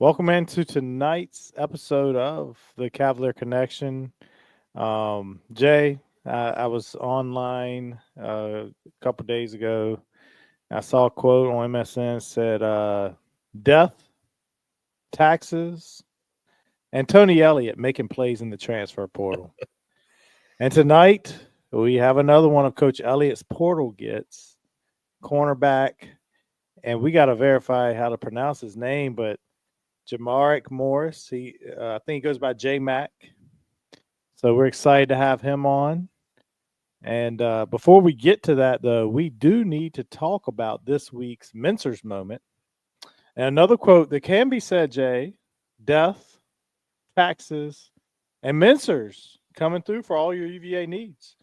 Welcome into tonight's episode of the Cavalier Connection. Jay, I was online a couple days ago. I saw a quote on MSN said, "Death, taxes, and Tony Elliott making plays in the transfer portal." And tonight we have another one of Coach Elliott's portal gets, cornerback, and we got to verify how to pronounce his name, but Jmac Morris. I think he goes by Jmac. So we're excited to have him on. And before we get to that, though, we do need to talk about this week's Mensor's moment. And another quote that can be said, Jay: death, taxes, and Mensors coming through for all your UVA needs.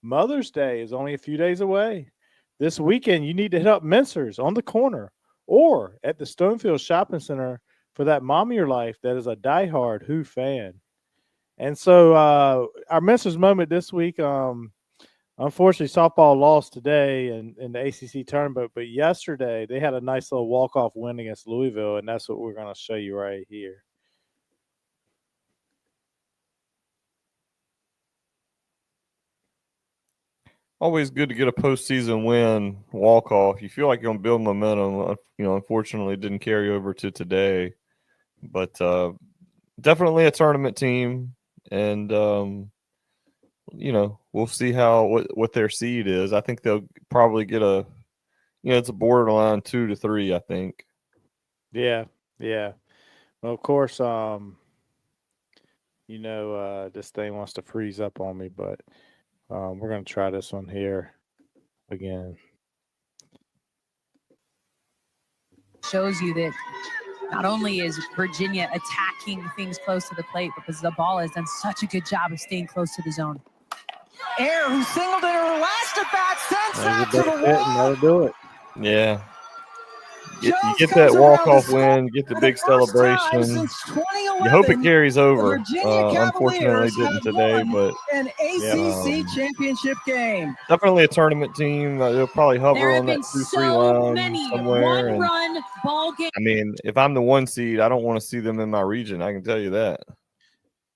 Mother's Day is only a few days away. This weekend, you need to hit up Mensors on the corner or at the Stonefield Shopping Center for that mom of your life that is a diehard Who fan. And so our Mensors moment this week, unfortunately, softball lost today in the ACC tournament, but yesterday they had a nice little walk-off win against Louisville, and that's what we're going to show you right here. Always good to get a postseason win, walk off. You feel like you're gonna build momentum. Unfortunately, it didn't carry over to today, but definitely a tournament team, and we'll see what their seed is. I think they'll probably get it's a borderline 2 to 3. I think. Yeah. Well, of course, this thing wants to freeze up on me, but we're going to try this one here again. Shows you that not only is Virginia attacking things close to the plate, but because the ball has done such a good job of staying close to the zone. Air, who singled in her last at bat, sends that to the wall. Never do it. Yeah. You get that walk-off win, get the big celebration. You hope it carries over. Unfortunately, it didn't today, but an ACC championship game. Definitely a tournament team. They'll probably hover on that 2-3 line somewhere. One-run ball game. I mean, if I'm the 1 seed, I don't want to see them in my region. I can tell you that.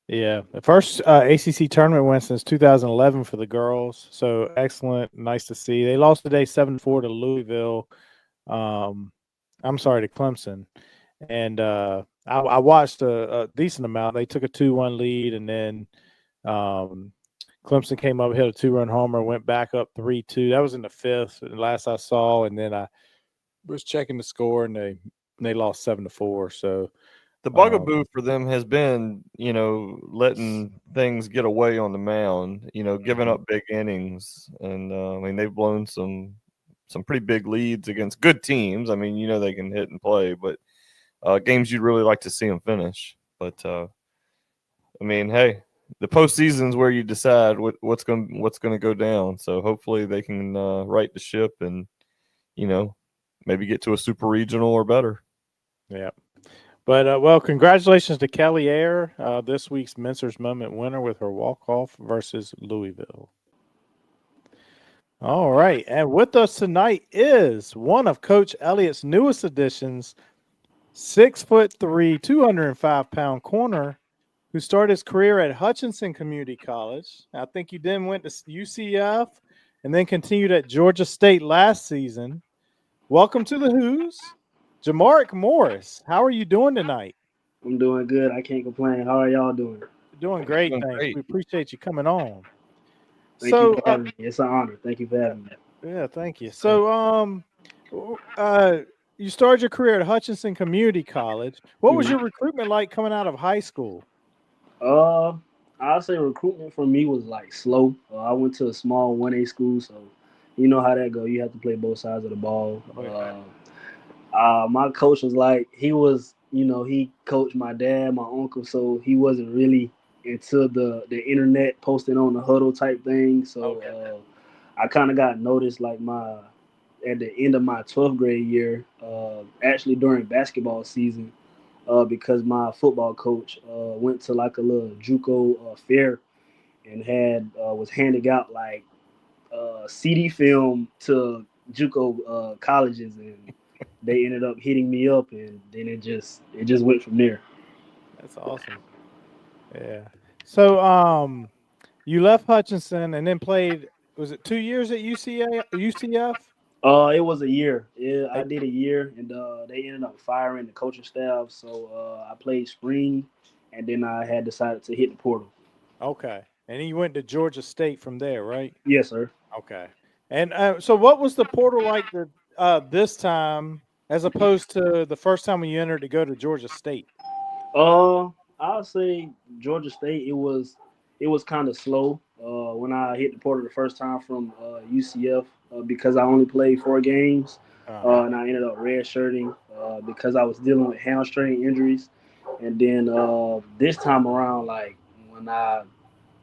Yeah, the first ACC tournament win since 2011 for the girls. So excellent, nice to see. They lost today 7-4 to Louisville. I'm sorry, to Clemson. And I watched a decent amount. They took a 2-1 lead, and then Clemson came up, hit a 2-run homer, went back up 3-2. That was in the fifth, the last I saw. And then I was checking the score, and they lost 7-4. So the bugaboo for them has been, letting things get away on the mound, giving up big innings. And, they've blown some pretty big leads against good teams. I mean, they can hit and play, but games you'd really like to see them finish. But, hey, the postseason's where you decide what's going to go down. So hopefully they can right the ship and, maybe get to a super regional or better. Yeah. But, congratulations to Kelly Ayer, this week's Mensor's Moment winner with her walk-off versus Louisville. All right. And with us tonight is one of Coach Elliott's newest additions, 6'3", 205-pound corner who started his career at Hutchinson Community College. I think you then went to UCF and then continued at Georgia State last season. Welcome to the Who's, Jmac Morris. How are you doing tonight? I'm doing good. I can't complain. How are y'all doing? Doing great, thanks. We appreciate you coming on. Thank you for having me. It's an honor. Thank you for having me. Yeah, thank you. So, you started your career at Hutchinson Community College. What was your recruitment like coming out of high school? I'd say recruitment for me was like slow. I went to a small 1A school, so you know how that go. You have to play both sides of the ball. My coach was like, he coached my dad, my uncle, so he wasn't really into the internet posting on the huddle type thing. So I kind of got noticed like at the end of my 12th grade year, actually during basketball season, because my football coach went to like a little JUCO fair and was handing out like CD film to JUCO colleges, and they ended up hitting me up, and then it just went from there. That's awesome. Yeah. So you left Hutchinson and then played. Was it 2 years at UCF? It was a year. Yeah, I Like, did a year, and they ended up firing the coaching staff. So I played spring, and then I had decided to hit the portal. okay. And then you went to Georgia State from there, right? Yes, sir. Okay. And so what was the portal like this time as opposed to the first time when you entered to go to Georgia State? I'll say Georgia State. It was kind of slow when I hit the portal the first time from UCF because I only played 4 games, and I ended up redshirting because I was dealing with hamstring injuries. And then this time around, like when I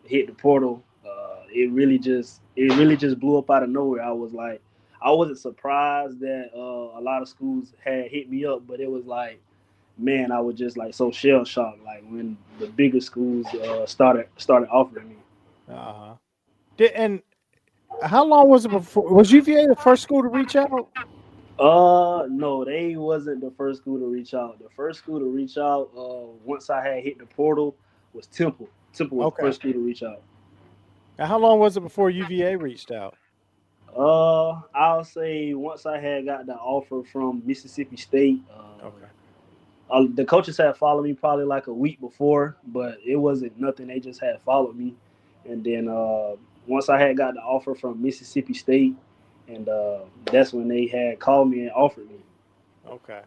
hit the portal, it really just blew up out of nowhere. I was like, I wasn't surprised that a lot of schools had hit me up, but it was like, man, I was just like so shell shocked, like when the bigger schools started offering me. Uh-huh. And how long was it before? Was UVA the first school to reach out? No, they wasn't the first school to reach out. The first school to reach out, once I had hit the portal, was Temple. Temple was the Okay. first school to reach out. Now, how long was it before UVA reached out? I'll say once I had got the offer from Mississippi State. Okay. The coaches had followed me probably like a week before, but it wasn't nothing. They just had followed me, and then once I had got the offer from Mississippi State, and that's when they had called me and offered me. Okay.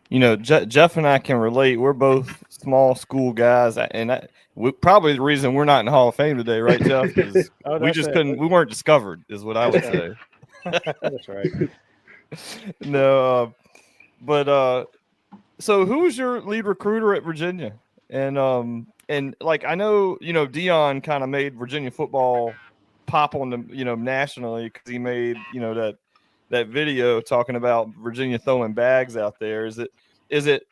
You know, Jeff and I can relate. We're both small school guys, and probably the reason we're not in the Hall of Fame today, right, Jeff? Is we just couldn't. We weren't discovered, is what I would say. That's right. No, but so who was your lead recruiter at Virginia? And like I know, Dion kind of made Virginia football pop on the nationally because he made that video talking about Virginia throwing bags out there. Is it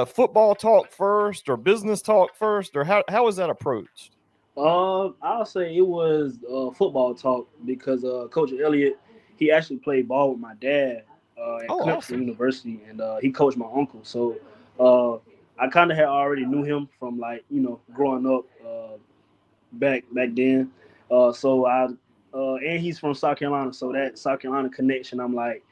football talk first or business talk first, or how is that approached? I'll say it was football talk because Coach Elliott, he actually played ball with my dad at Oh, Clemson awesome. University, and he coached my uncle. So uh, I kind of had already knew him from like growing up back then. So and he's from South Carolina, so that South Carolina connection, I'm like,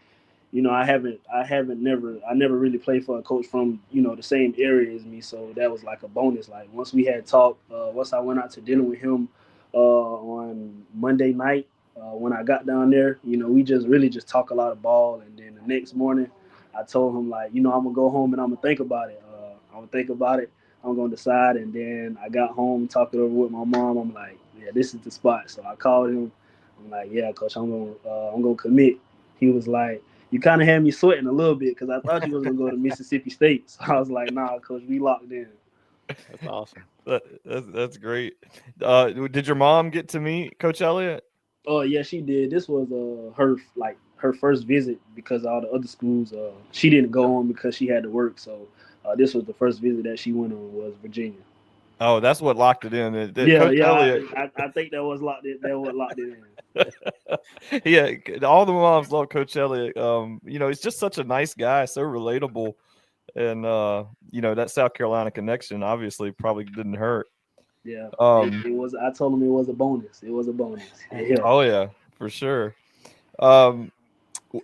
I never really played for a coach from the same area as me, so that was like a bonus. Like once we had talked, once I went out to dinner with him on Monday night, when I got down there, we just really just talk a lot of ball, and then the next morning, I told him like, I'm gonna go home and I'm gonna think about it. I'm gonna think about it. I'm gonna decide, and then I got home, talked it over with my mom. I'm like, yeah, this is the spot. So I called him. I'm like, yeah, coach, I'm gonna commit. He was like, you kind of had me sweating a little bit because I thought you was gonna go to Mississippi State. So I was like, nah, coach, we locked in. That's awesome. That's great. Did your mom get to meet Coach Elliott? Oh yeah, she did. This was her first visit because all the other schools she didn't go on because she had to work. So this was the first visit that she went on was Virginia. Oh, that's what locked it in. Coach yeah. Elliott, I think that was locked. That what locked it in. Yeah, all the moms love Coach Elliott. He's just such a nice guy, so relatable, and that South Carolina connection obviously probably didn't hurt. Yeah, it was. I told him it was a bonus. It was a bonus. Oh yeah, for sure.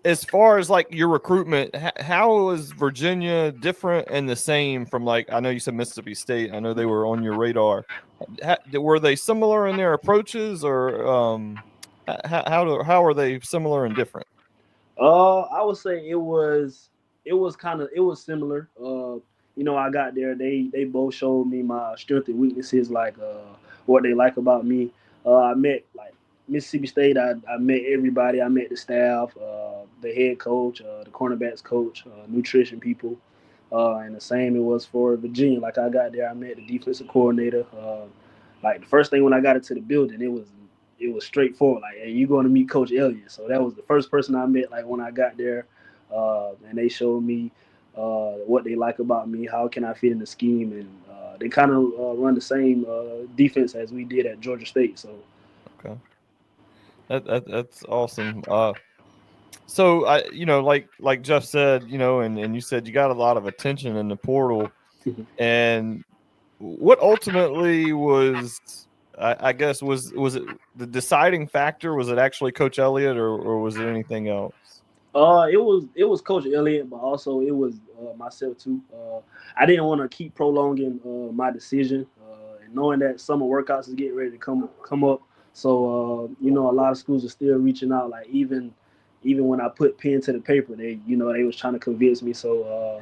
As far as like your recruitment, how was Virginia different and the same from like I know you said Mississippi State. I know they were on your radar. Were they similar in their approaches, or how are they similar and different? I would say it was similar. I got there. They both showed me my strengths and weaknesses, like what they like about me. I met like Mississippi State. I met everybody. I met the staff, the head coach, the cornerbacks coach, nutrition people, and the same it was for Virginia. Like I got there, I met the defensive coordinator. Like the first thing when I got into the building, it was straightforward. Like, hey, you're going to meet Coach Elliott. So that was the first person I met. Like when I got there, and they showed me what they like about me, how can I fit in the scheme, and they kind of run the same defense as we did at Georgia State. So, okay, that's awesome. So like Jeff said, and you said you got a lot of attention in the portal, and what ultimately was, I guess, was it the deciding factor? Was it actually Coach Elliott, or was it anything else? It was Coach Elliott, but also it was myself too. I didn't want to keep prolonging my decision, and knowing that summer workouts is getting ready to come up. So a lot of schools are still reaching out. Like even when I put pen to the paper, they was trying to convince me. So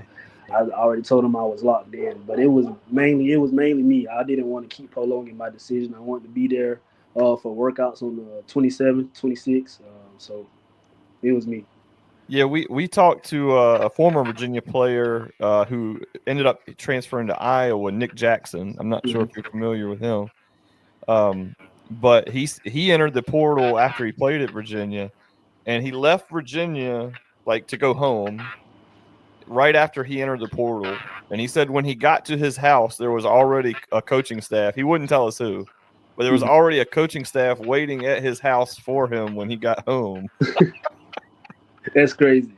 I already told them I was locked in. But it was mainly me. I didn't want to keep prolonging my decision. I wanted to be there for workouts on the 27th, 26th. So it was me. Yeah, we talked to a former Virginia player who ended up transferring to Iowa, Nick Jackson. I'm not sure if you're familiar with him, but he entered the portal after he played at Virginia, and he left Virginia like to go home right after he entered the portal. And he said when he got to his house, there was already a coaching staff. He wouldn't tell us who, but there was already a coaching staff waiting at his house for him when he got home. That's crazy.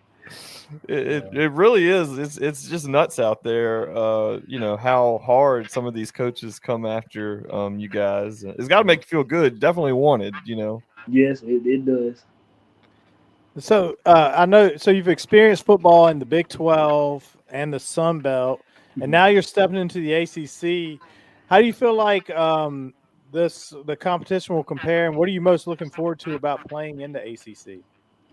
It really is. It's just nuts out there. How hard some of these coaches come after you guys. It's got to make you feel good. Definitely wanted. Yes, it does. So I know. So you've experienced football in the Big 12 and the Sun Belt, and now you're stepping into the ACC. How do you feel like the competition will compare, and what are you most looking forward to about playing in the ACC?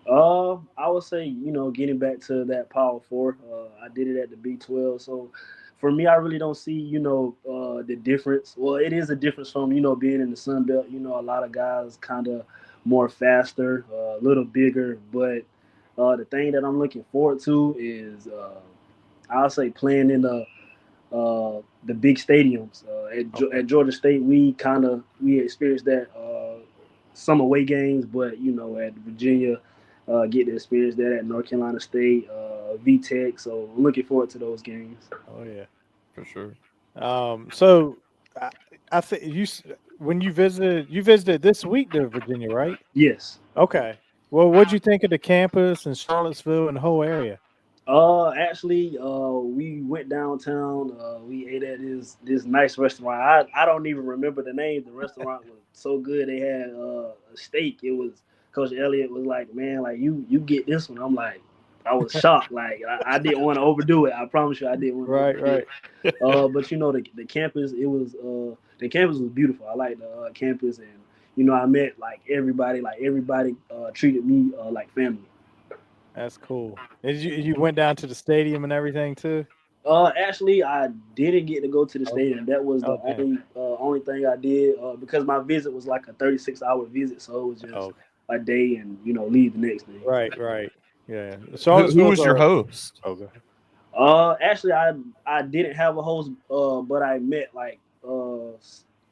I would say getting back to that Power Four. I did it at the Big 12, so for me, I really don't see the difference. Well, it is a difference from being in the Sun Belt. A lot of guys kind of more faster, a little bigger, but the thing that I'm looking forward to is I'll say playing in the big stadiums. At Georgia State, we experienced that some away games, but at Virginia, get to experience that at North Carolina State, VTech. So I'm looking forward to those games. Oh yeah, for sure. So I think when you visited this week to Virginia, right? Yes. Okay. Well, what'd you think of the campus and Charlottesville and the whole area? Actually, we went downtown. We ate at this nice restaurant. I don't even remember the name. The restaurant was so good. They had a steak. It was Coach Elliott was like, man, like you get this one. I'm like, I was shocked. Like I didn't want to overdo it. I promise you, I didn't want to overdo Right. it. But the campus, the campus was beautiful. I like the campus, and I met like everybody. Like everybody treated me like family. That's cool. Did you went down to the stadium and everything too? Actually, I didn't get to go to the stadium. That was the only thing I did because my visit was like a 36-hour visit, so it was just a day and leave the next day. Right. Yeah. So who was your host? Oh, go ahead. Actually, I didn't have a host, but I met like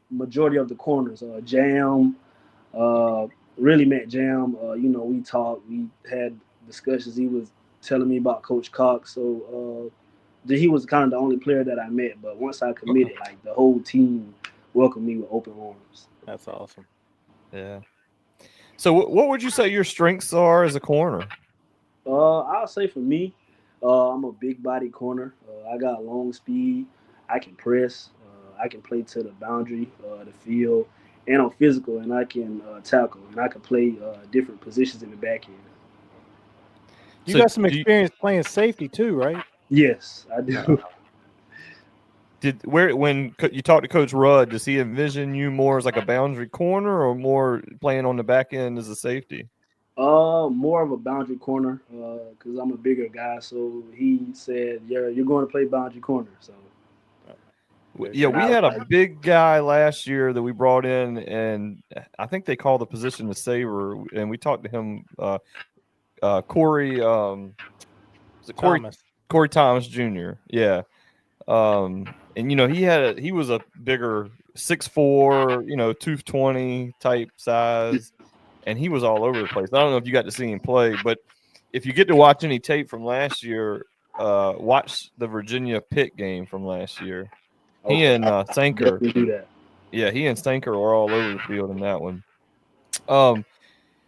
majority of the corners. Jam, really met Jam. We talked, we had discussions. He was telling me about Coach Cox, so. He was kind of the only player that I met, but once I committed, like the whole team welcomed me with open arms. That's awesome. Yeah. So, what would you say your strengths are as a corner? I'll say for me, I'm a big body corner. I got long speed. I can press. I can play to the boundary, the field, and I'm physical, and I can tackle, and I can play different positions in the back end. You got some experience playing safety too, right? Yes, I do. When you talk to Coach Rudd, does he envision you more as like a boundary corner or more playing on the back end as a safety? More of a boundary corner because I'm a bigger guy. So he said, "Yeah, you're going to play boundary corner." So yeah, we had a big guy last year that we brought in, and I think they call the position the saver. And we talked to him, Corey. Was it Corey Thomas. Corey Thomas Jr. Yeah. And he was a bigger 6'4", 220 type size, and he was all over the place. I don't know if you got to see him play, but if you get to watch any tape from last year, watch the Virginia Pitt game from last year. Okay. He and Sanker. Do that. Yeah, he and Sanker were all over the field in that one.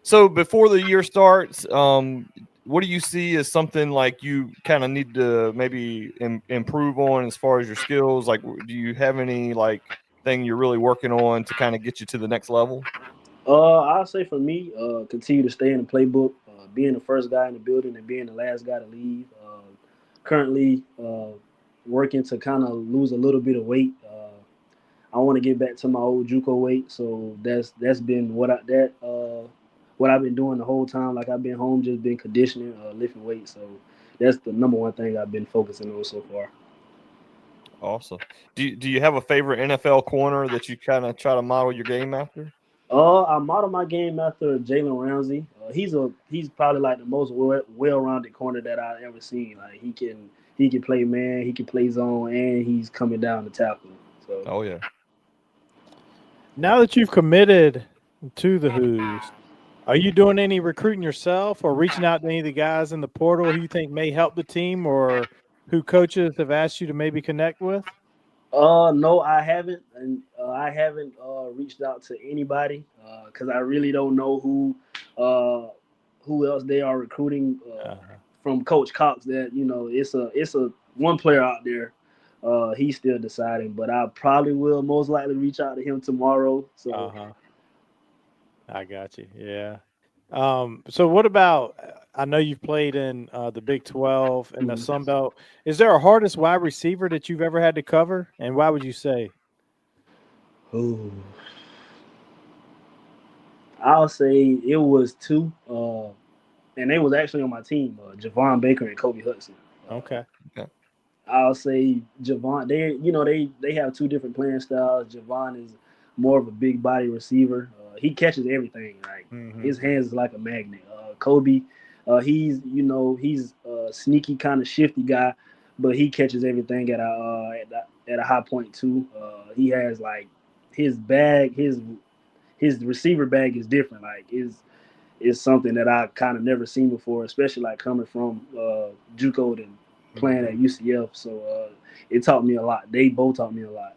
So before the year starts, what do you see as something like you kind of need to maybe improve on as far as your skills? Like, do you have any like thing you're really working on to kind of get you to the next level? I'll say for me, continue to stay in the playbook, being the first guy in the building and being the last guy to leave. Currently, working to kind of lose a little bit of weight. I want to get back to my old JUCO weight, so that's been what I've been doing the whole time. Like I've been home, just been conditioning, lifting weights. So that's the number one thing I've been focusing on so far. Awesome. Do you have a favorite NFL corner that you kind of try to model your game after? I model my game after Jalen Ramsey. He's probably like the most well-rounded corner that I've ever seen. Like he can play man, he can play zone, and he's coming down the tackle. So. Oh yeah. Now that you've committed to the Hoos, are you doing any recruiting yourself or reaching out to any of the guys in the portal who you think may help the team or who coaches have asked you to maybe connect with? No, I haven't, and I haven't reached out to anybody because I really don't know who else they are recruiting from Coach Cox. That it's a one player out there. He's still deciding, but I probably will most likely reach out to him tomorrow. So I got you. Yeah. So what about? I know you've played in the Big 12 and the Sun Belt. Is there a hardest wide receiver that you've ever had to cover, and why would you say? Ooh. I'll say it was two, and they was actually on my team, Javon Baker and Kobe Hudson. Okay. I'll say Javon. They have two different playing styles. Javon is more of a big body receiver. He catches everything. Like his hands is like a magnet. Kobe, he's a sneaky kind of shifty guy, but he catches everything at a high point too. He has like his bag, his receiver bag is different. Like is something that I kind of never seen before, especially like coming from JUCO to playing at UCF. So it taught me a lot. They both taught me a lot.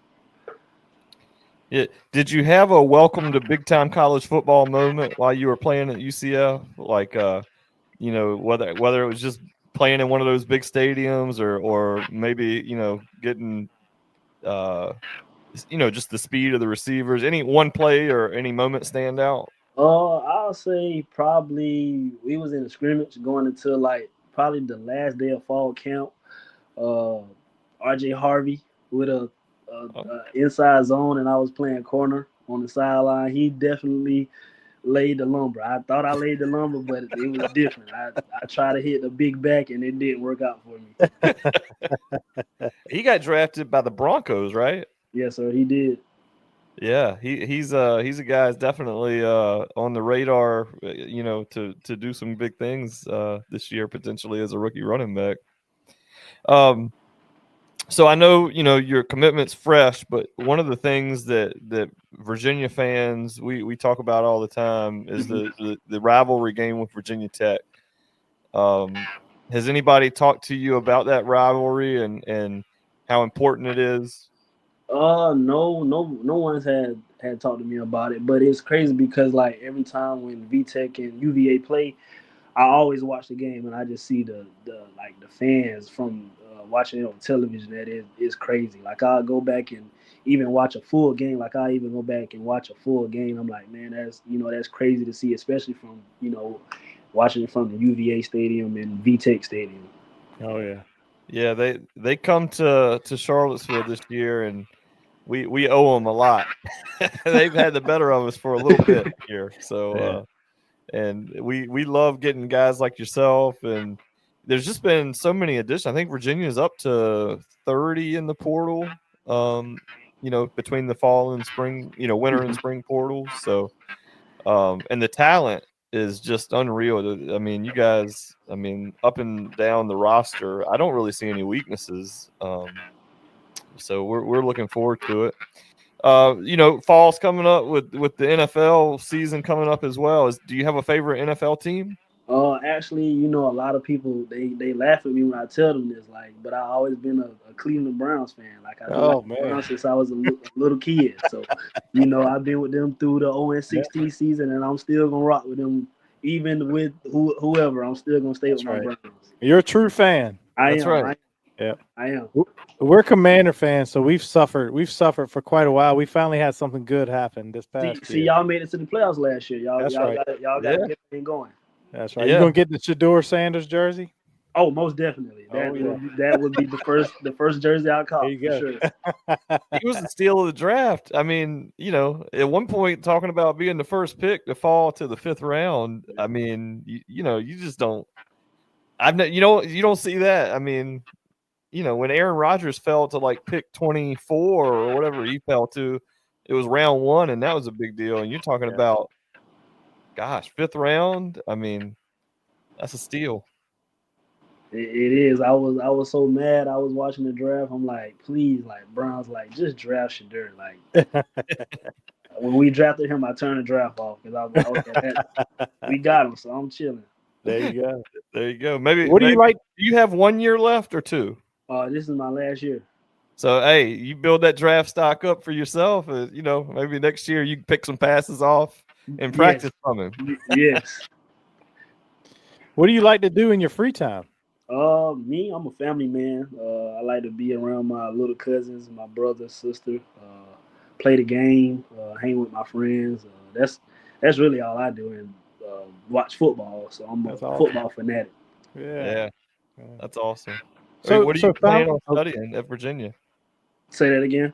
Yeah. Did you have a welcome to big time college football moment while you were playing at UCF? Like, whether it was just playing in one of those big stadiums or maybe, getting, just the speed of the receivers. Any one play or any moment stand out? I'll say probably we was in a scrimmage going into like probably the last day of fall camp. RJ Harvey with a inside zone, and I was playing corner on the sideline. He definitely laid the lumber. I thought I laid the lumber, but it was different. I tried to hit the big back, and it didn't work out for me. He got drafted by the Broncos, right? Yes, sir. He did. Yeah, he's a guy that's definitely on the radar, to do some big things this year potentially as a rookie running back. So I know your commitment's fresh, but one of the things that Virginia fans we talk about all the time is the rivalry game with Virginia Tech. Has anybody talked to you about that rivalry and how important it is? No one's had talked to me about it, but it's crazy because like every time when VTech and UVA play, I always watch the game and I just see the fans from watching it on television. That is crazy. Like I'll go back and even watch a full game. Like I even go back and watch a full game. I'm like, man, that's crazy to see, especially from watching it from the UVA stadium and VTech stadium. Oh yeah. Yeah, they come to Charlottesville this year, and we owe them a lot. They've had the better of us for a little bit here, so and we love getting guys like yourself. And there's just been so many additions. I think Virginia's up to 30 in the portal. Between the fall and spring, winter and spring portals. So, and the talent is just unreal. I mean, you guys, up and down the roster, I don't really see any weaknesses. So we're looking forward to it. Fall's coming up with the NFL season coming up as well. Do you have a favorite NFL team? Actually, a lot of people they laugh at me when I tell them this, but I always been a Cleveland Browns fan. Like I've been Browns since I was a little kid. So, I've been with them through the 0-16 season, and I'm still gonna rock with them even with whoever, I'm still gonna stay with my right. Browns. You're a true fan. That's right. I am. We're Commander fans, so we've suffered. We've suffered for quite a while. We finally had something good happen this past See, year. y'all made it to the playoffs last year. Y'all That's got right. y'all got a good thing going. That's right. Yeah. You gonna get the Shador Sanders jersey? Oh, most definitely. That would be the first jersey I caught There you for go. sure. He was the steal of the draft. I mean, at one point talking about being the first pick to fall to the 5th round. I mean, you just don't. You don't see that. I mean, when Aaron Rodgers fell to like pick 24 or whatever he fell to, it was round 1, and that was a big deal. And you're talking about, gosh, 5th round. I mean, that's a steal. It is. I was so mad. I was watching the draft. I'm like, please, like Browns, like just draft Shador. Like when we drafted him, I turned the draft off because I was like, we got him, so I'm chilling. There you go. There you go. Maybe. What do you like? Do you have 1 year left or 2? This is my last year. So, hey, you build that draft stock up for yourself. Maybe next year you can pick some passes off and practice from him. Yes. What do you like to do in your free time? Me, I'm a family man. I like to be around my little cousins, my brother, sister, play the game, hang with my friends. That's really all I do, and watch football. So I'm a football fanatic. Yeah. That's awesome. So, what do you plan on studying at Virginia? Say that again.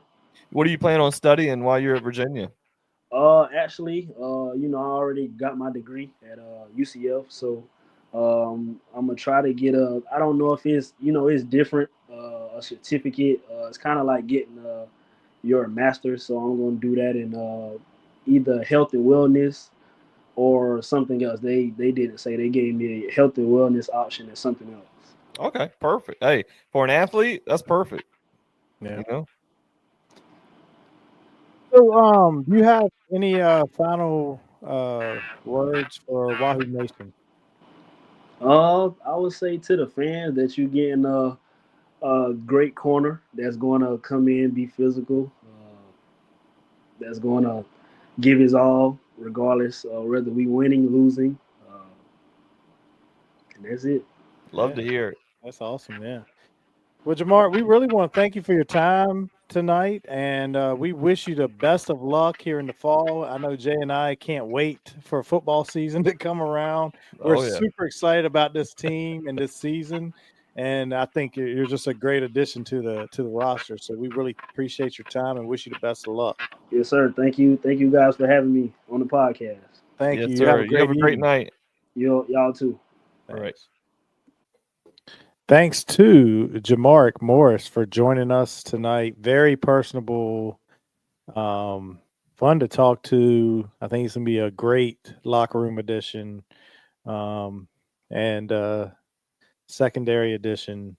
What do you plan on studying while you're at Virginia? Actually, I already got my degree at UCF, so I'm gonna try to get I don't know if it's it's different, a certificate. It's kind of like getting your master's, so I'm gonna do that in either health and wellness or something else. They didn't say. They gave me a health and wellness option and something else. Okay, perfect. Hey, for an athlete, that's perfect. Yeah. So, do you have any final words for Wahoo Nation? I would say to the fans that you're getting a great corner that's going to come in, be physical, that's going to give his all, regardless of whether we winning, losing. And that's it. Love to hear it. That's awesome. Yeah. Well, Jamar, we really want to thank you for your time tonight, and we wish you the best of luck here in the fall. I know Jay and I can't wait for football season to come around. We're super excited about this team and this season, and I think you're just a great addition to the roster. So we really appreciate your time and wish you the best of luck. Yes, sir. Thank you guys for having me on the podcast. Thank you. Sir. You have a great night. Y'all too. All right. Thanks to Jamarik Morris for joining us tonight. Very personable, fun to talk to. I think it's going to be a great locker room edition and secondary edition.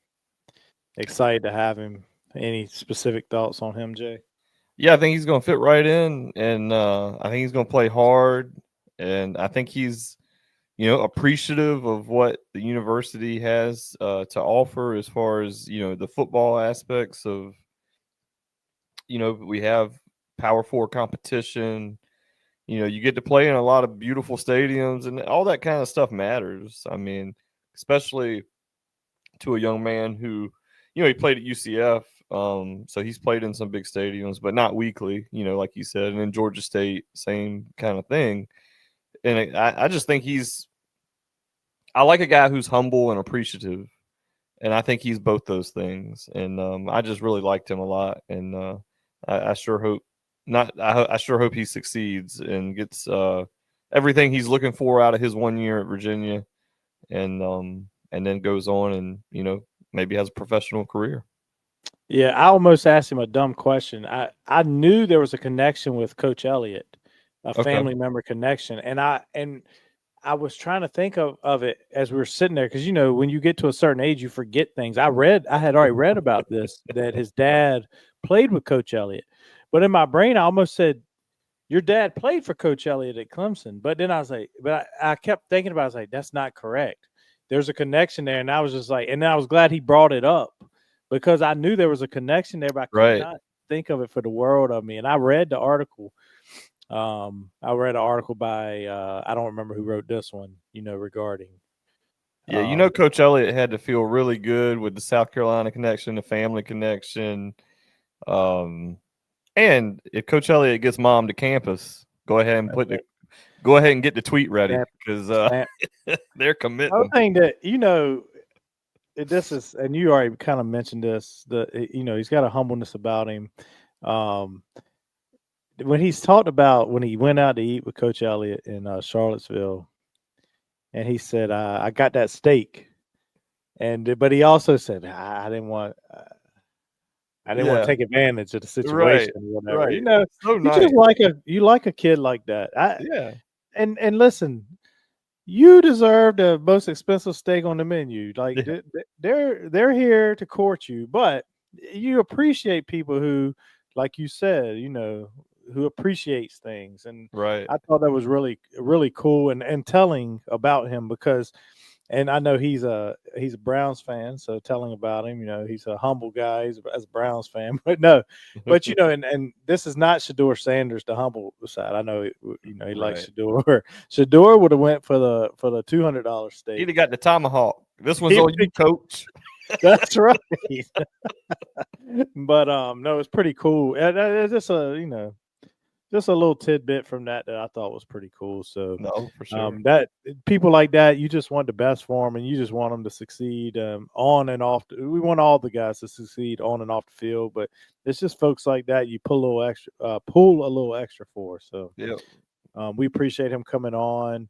Excited to have him. Any specific thoughts on him, Jay? Yeah, I think he's going to fit right in, and I think he's going to play hard, and I think he's appreciative of what the university has to offer as far as, the football aspects of, we have Power 4 competition. You get to play in a lot of beautiful stadiums, and all that kind of stuff matters. I mean, especially to a young man who, he played at UCF. So he's played in some big stadiums, but not weekly, like you said, and in Georgia State, same kind of thing. And I just think I like a guy who's humble and appreciative, and I think he's both those things. And I just really liked him a lot, and I sure hope I sure hope he succeeds and gets everything he's looking for out of his 1 year at Virginia, and then goes on and maybe has a professional career. Yeah, I almost asked him a dumb question. I knew there was a connection with Coach Elliott, a family member connection, and I was trying to think of it as we were sitting there because when you get to a certain age, you forget things. I had already read about this that his dad played with Coach Elliott, but in my brain I almost said, "Your dad played for Coach Elliott at Clemson," but then I was like, I kept thinking about it. I was like, "That's not correct." There's a connection there, and I was just like, and I was glad he brought it up because I knew there was a connection there, but I could not think of it for the world of me. And I read the article I read an article by I don't remember who wrote this one, regarding. Yeah, Coach Elliott had to feel really good with the South Carolina connection, the family connection. And if Coach Elliott gets Mom to campus, go ahead and get the tweet ready because they're committing. Another thing that this is, and you already kind of mentioned this, he's got a humbleness about him. When he's talked about when he went out to eat with Coach Elliott in Charlottesville, and he said, "I got that steak," but he also said, "I didn't want." I didn't want to take advantage of the situation or whatever. Right. So nice. You like a kid like that. Yeah. And listen, you deserve the most expensive steak on the menu. Like they're here to court you, but you appreciate people who, like you said, who appreciates things. And right. I thought that was really, really cool and telling about him because. And I know he's a Browns fan, so telling about him, he's a humble guy as a Browns fan. But and this is not Shador Sanders, the humble side. I know, he likes Shador. Shador would have went for the $200 steak. He'd have got the tomahawk. This one's on you, Coach. That's right. But no, it's pretty cool. It's just just a little tidbit from that I thought was pretty cool. So no, for sure. That people like that, you just want the best for them, and you just want them to succeed on and off. We want all the guys to succeed on and off the field, but it's just folks like that you pull a little extra for. So yeah, we appreciate him coming on,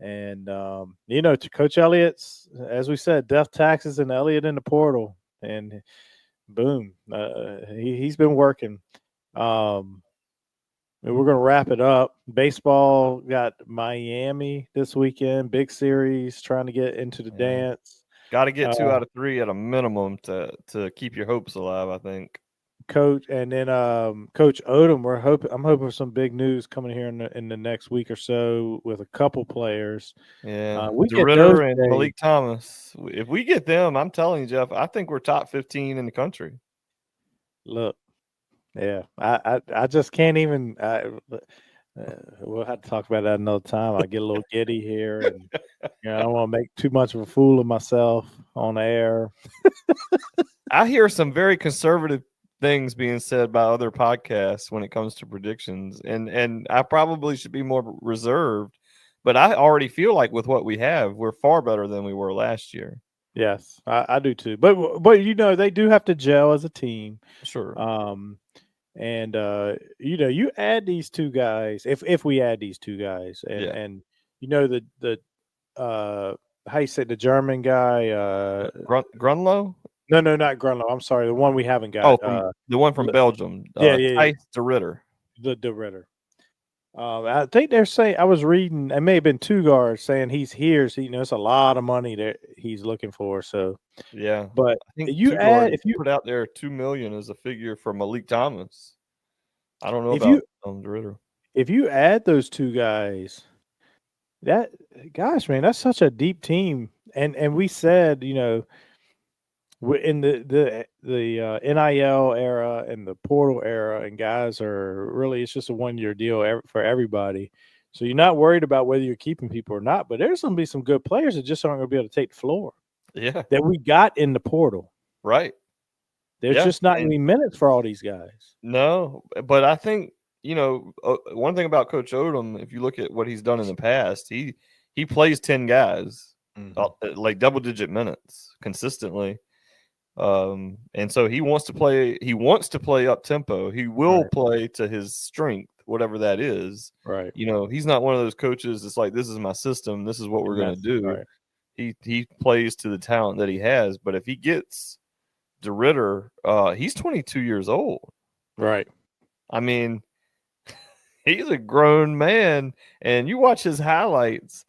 and to Coach Elliott's, as we said, death taxes and Elliott in the portal, and boom, he's been working. We're going to wrap it up. Baseball got Miami this weekend, big series, trying to get into the dance. Got to get 2 out of 3 at a minimum to keep your hopes alive, I think. Coach, and then Coach Odom, I'm hoping for some big news coming here in the next week or so with a couple players. Yeah, we get DeRitter and Malik Thomas. If we get them, I'm telling you, Jeff, I think we're top 15 in the country. Look. Yeah, I just can't even. We'll have to talk about that another time. I get a little giddy here, and I don't want to make too much of a fool of myself on air. I hear some very conservative things being said by other podcasts when it comes to predictions, and I probably should be more reserved. But I already feel like with what we have, we're far better than we were last year. Yes, I do too. But they do have to gel as a team. Sure. And you add these two guys, if we add these two guys, and the how you say the German guy, Grunlow? No, not Grunlow. I'm sorry, the one we haven't got. The one from Belgium. Thijs de Ritter. The Ritter. I think they're saying, I was reading, it may have been two guards saying he's here. So, it's a lot of money that he's looking for. So, yeah. But I think if you put out there $2 million as a figure for Malik Thomas, I don't know about the Ritter. If you add those two guys, gosh, man, that's such a deep team. And we said, in the NIL era and the portal era, and guys are really, it's just a 1-year deal for everybody. So you're not worried about whether you're keeping people or not, but there's going to be some good players that just aren't going to be able to take the floor. Yeah. That we got in the portal. Right. There's just not any minutes for all these guys. No, but I think, one thing about Coach Odom, if you look at what he's done in the past, he plays 10 guys, like double-digit minutes consistently. And so he wants to play up tempo. He will play to his strength, whatever that is. Right. He's not one of those coaches. It's like, this is my system. This is what we're going to do. Right. He plays to the talent that he has. But if he gets DeRitter, he's 22 years old. Right. I mean, he's a grown man, and you watch his highlights.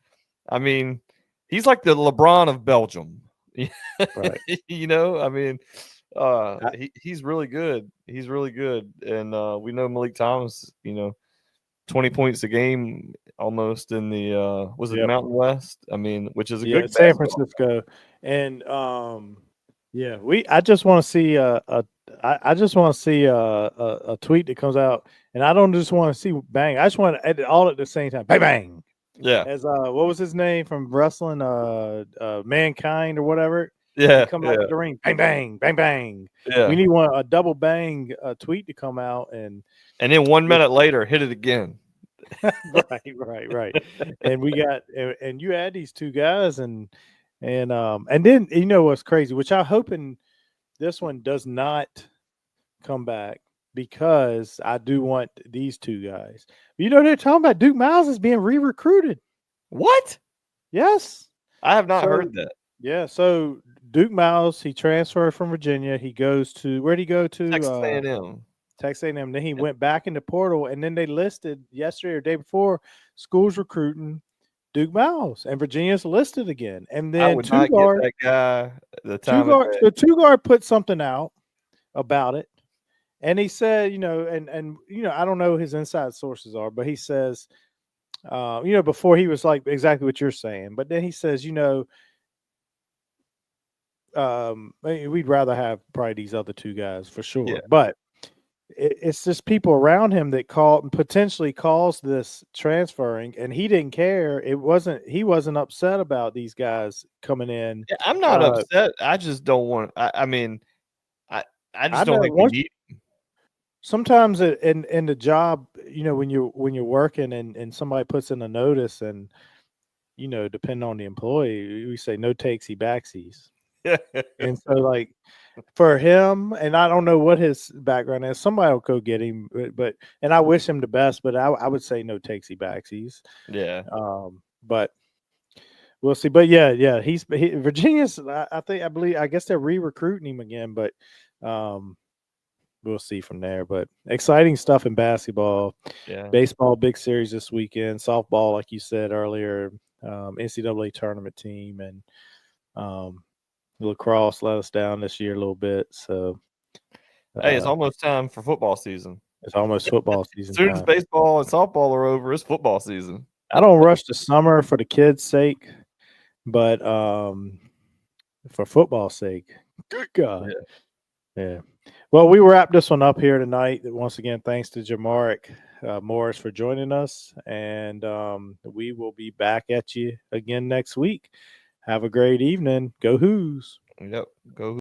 I mean, he's like the LeBron of Belgium. Right. I mean, he's really good. He's really good. And we know Malik Thomas, 20 points a game almost in the the Mountain West? I mean, which is a good San Francisco. And I just want to see a I just want to see a tweet that comes out, and I don't just want to see bang. I just want to edit all at the same time. Bang bang. Yeah. As what was his name from wrestling? Mankind or whatever. Yeah. He come back to the ring. Bang bang bang bang. Yeah. We need a double bang tweet to come out and then 1 minute later hit it again. right. And we got and you add these two guys and then you know what's crazy, which I'm hoping this one does not come back because I do want these two guys. You know, they're talking about Duke Miles is being re-recruited. What? Yes. I have not heard that. Yeah. So Duke Miles, he transferred from Virginia. He goes to, where'd he go to? Texas A&M. Texas A&M. Then he went back in the portal, and then they listed yesterday or day before schools recruiting Duke Miles, and Virginia's listed again. And then I would not get that guy the time of day. The two-guard put something out about it, and he said, you know, and you know, I don't know who his inside sources are, but he says, you know, before he was like exactly what you're saying, but then he says, you know, we'd rather have probably these other two guys for sure, Yeah. but it's just people around him that potentially caused this transferring, and he didn't care. He wasn't upset about these guys coming in. Yeah, I'm not upset. I just don't want. I mean, I just don't think we need. Sometimes in the job, you know, when you're working and somebody puts in a notice, and you know, depending on the employee, we say no takesy backsies. And so like for him, and I don't know what his background is, somebody will go get him, but and I wish him the best, but I would say no takesy backsies. Yeah. But we'll see. But yeah, Virginia's, I guess they're re-recruiting him again, but we'll see from there. But exciting stuff in basketball. Yeah. Baseball, big series this weekend. Softball, like you said earlier, NCAA tournament team, and lacrosse let us down this year a little bit. So hey, it's almost time for football season. It's almost football season. As soon as baseball and softball are over, it's football season. I don't rush the summer for the kids' sake, but for football's sake, good God. Yeah. Well, we wrap this one up here tonight. Once again, thanks to Jmac Morris for joining us, and we will be back at you again next week. Have a great evening. Go Hoos. Yep. Go